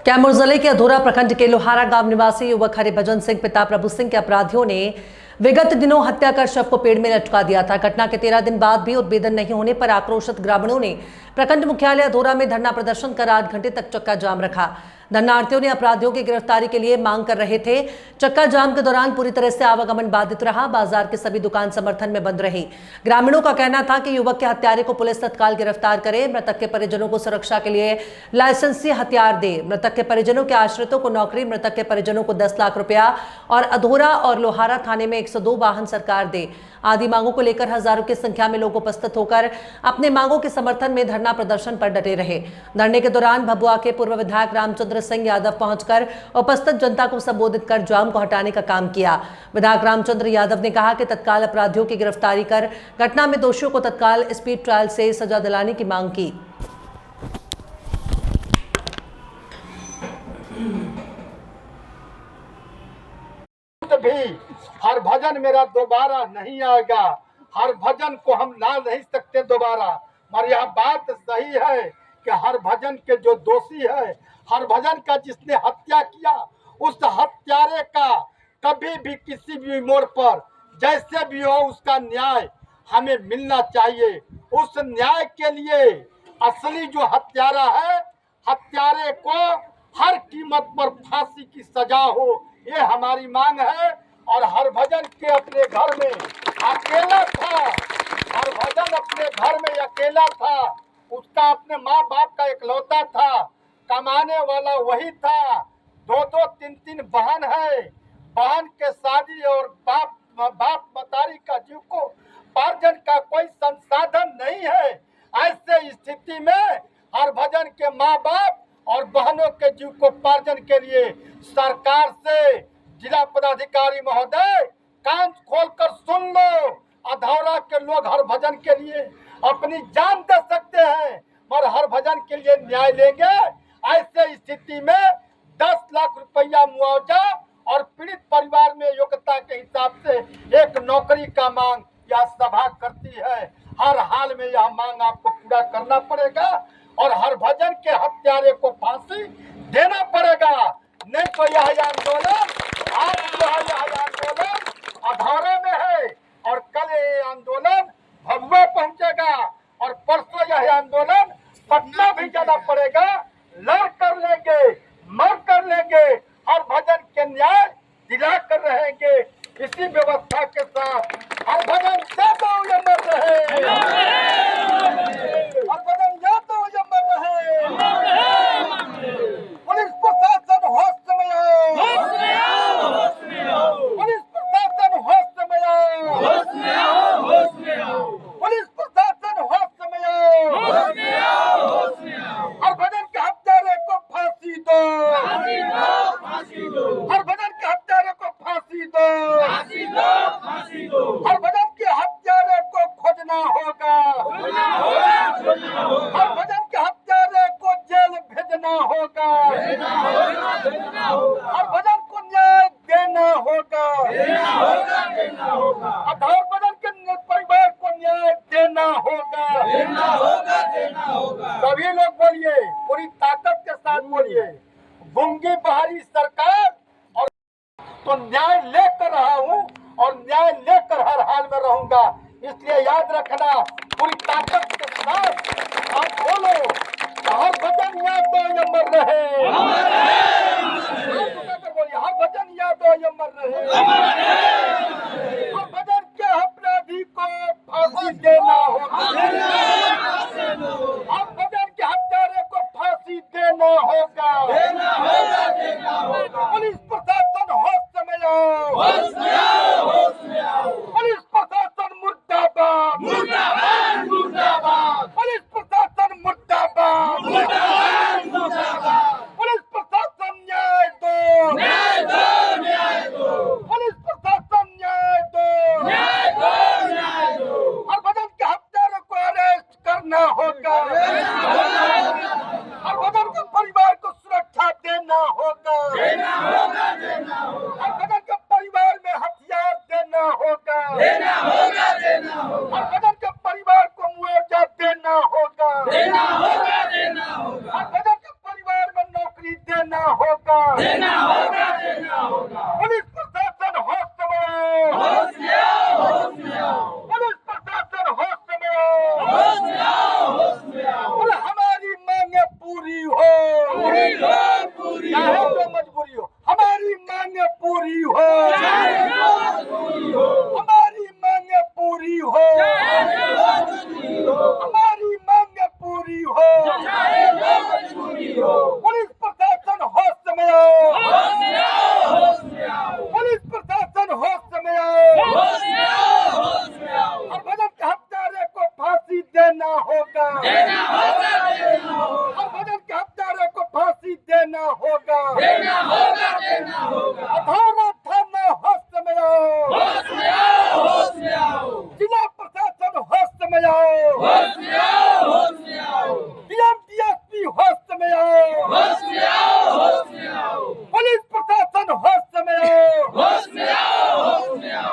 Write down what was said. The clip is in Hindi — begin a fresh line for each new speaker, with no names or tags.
कैमूर जिले के अधूरा प्रखंड के लोहारा गांव निवासी युवक हरिभजन सिंह पिता प्रभु सिंह के अपराधियों ने विगत दिनों हत्या कर शव को पेड़ में लटका दिया था। घटना के 13 दिन बाद भी उद्भेदन नहीं होने पर आक्रोशित ग्रामीणों ने प्रखंड मुख्यालय अधूरा में धरना प्रदर्शन कर 8 घंटे तक चक्का जाम रखा। धरनार्थियों ने अपराधियों की गिरफ्तारी के लिए मांग कर रहे थे। चक्का जाम के दौरान पूरी तरह से आवागमन बाधित रहा। बाजार के सभी दुकान समर्थन में बंद रही। ग्रामीणों का कहना था कि युवक के हत्यारे को पुलिस तत्काल गिरफ्तार करे, मृतक के परिजनों को सुरक्षा के लिए लाइसेंसी हथियार दे, मृतक के परिजनों के आश्रितों को नौकरी, मृतक के परिजनों को 10 लाख रुपया और अधूरा और लोहारा थाने में 102 वाहन सरकार दे आदि मांगों को लेकर हजारों की संख्या में लोग उपस्थित होकर अपने मांगों के समर्थन में धरना प्रदर्शन पर डटे रहे। धरने के दौरान भभुआ के पूर्व विधायक रामचंद्र सिंह यादव पहुंचकर उपस्थित जनता को संबोधित कर जाम को हटाने का काम किया। विधायक रामचंद्र यादव ने कहा कि तत्काल अपराधियों की गिरफ्तारी कर घटना में दोषियों को तत्काल स्पीड ट्रायल से सजा दिलाने की मांग की।
भी हरभजन मेरा दोबारा नहीं आएगा। हरभजन को हम ला नहीं सकते दोबारा। मगर यह बात सही है कि हरभजन के जो दोषी है, हरभजन का जिसने हत्या किया, उस हत्यारे का कभी भी किसी भी मोड़ पर जैसे भी हो उसका न्याय हमें मिलना चाहिए। उस न्याय के लिए असली जो हत्यारा है, हत्यारे को हर कीमत पर फांसी की सजा हो, ये हमारी मांग है। और हरभजन के अपने घर में अकेला था, हरभजन अपने घर में अकेला था। उसका अपने माँ बाप का इकलौता था, कमाने वाला वही था। 2-2, 3-3 बहन है। बहन के शादी और बाप मतारी का जीव को पार्जन का कोई संसाधन नहीं है। ऐसे स्थिति में हरभजन के माँ बाप और बहनों के जीव को पार्जन के लिए सरकार से जिला पदाधिकारी महोदय कान खोलकर सुन लो। अधौरा के लोग हरभजन के लिए अपनी जान दे सकते हैं, मगर हरभजन के लिए न्याय लेंगे। ऐसे स्थिति में 10 लाख रुपया मुआवजा और पीड़ित परिवार में योग्यता के हिसाब से एक नौकरी का मांग यह सभा करती है। हर हाल में यह मांग आपको पूरा करना पड़ेगा और हरभजन के हत्यारे को फांसी देना पड़ेगा। नहीं तो यह आंदोलन आज जो है, यह आंदोलन अधौरा में है और कल ये आंदोलन भभुआ पहुंचेगा और परसों यह आंदोलन पटना भी जाना पड़ेगा। लड़ कर लेंगे, मर कर लेंगे, हरभजन के न्याय दिला कर रहेंगे। इसी व्यवस्था के साथ हरभजन यादव अमर रहे, हरभजन यादव अमर रहे। पुलिस प्रशासन होश में आओ, पुलिस प्रशासन होश में आओ, पुलिस प्रशासन होश में आओ। हरभजन के हत्यारे को फांसी दो, हरभजन के हत्यारे को फांसी दो, हरभजन के हत्यारे को खोजना होगा, हरभजन के हत्यारे को जेल भेजना होगा, हरभजन को न्याय देना होगा, हरभजन के परिवार को न्याय देना होगा। सभी लोग बोलिए, पूरी ताकत के साथ बोलिए, गूंगी बहारी सरकार। और तो न्याय लेकर रहा हूँ और न्याय लेकर हर हाल में रहूंगा। इसलिए याद रखना, पूरी ताकत के साथ आप बोलो, हरभजन यादव अमर रहे, बोलिए हरभजन यादव अमर रहे। हरभजन के अपराधी को फांसी देना होगा, हरभजन के हत्यारे को फांसी देना होगा। पुलिस प्रशासन होश में आओ, पुलिस प्रशासन मुर्दाबाद, पुलिस प्रशासन मुर्दाबाद, पुलिस प्रशासन न्याय दो, पुलिस प्रशासन न्याय दो। हरभजन के हत्यारे को अरेस्ट करना होगा, हरभजन के परिवार को सुरक्षा देना होगा। देना होगा, पुलिस प्रशासन होश में, पुलिस प्रशासन होश में, और हमारी मांगे पूरी हो, चाहे जो मजबूरी हो, हमारी मांगे पूरी हो, हमारी मांगे पूरी हो, हमारी मांगे पूरी हो, पुलिस प्रशासन होश में आओ, पुलिस प्रशासन होश में आओ, और भजन के हत्यारे को फांसी देना होगा, और भजन के हत्यारे को फांसी देना होगा,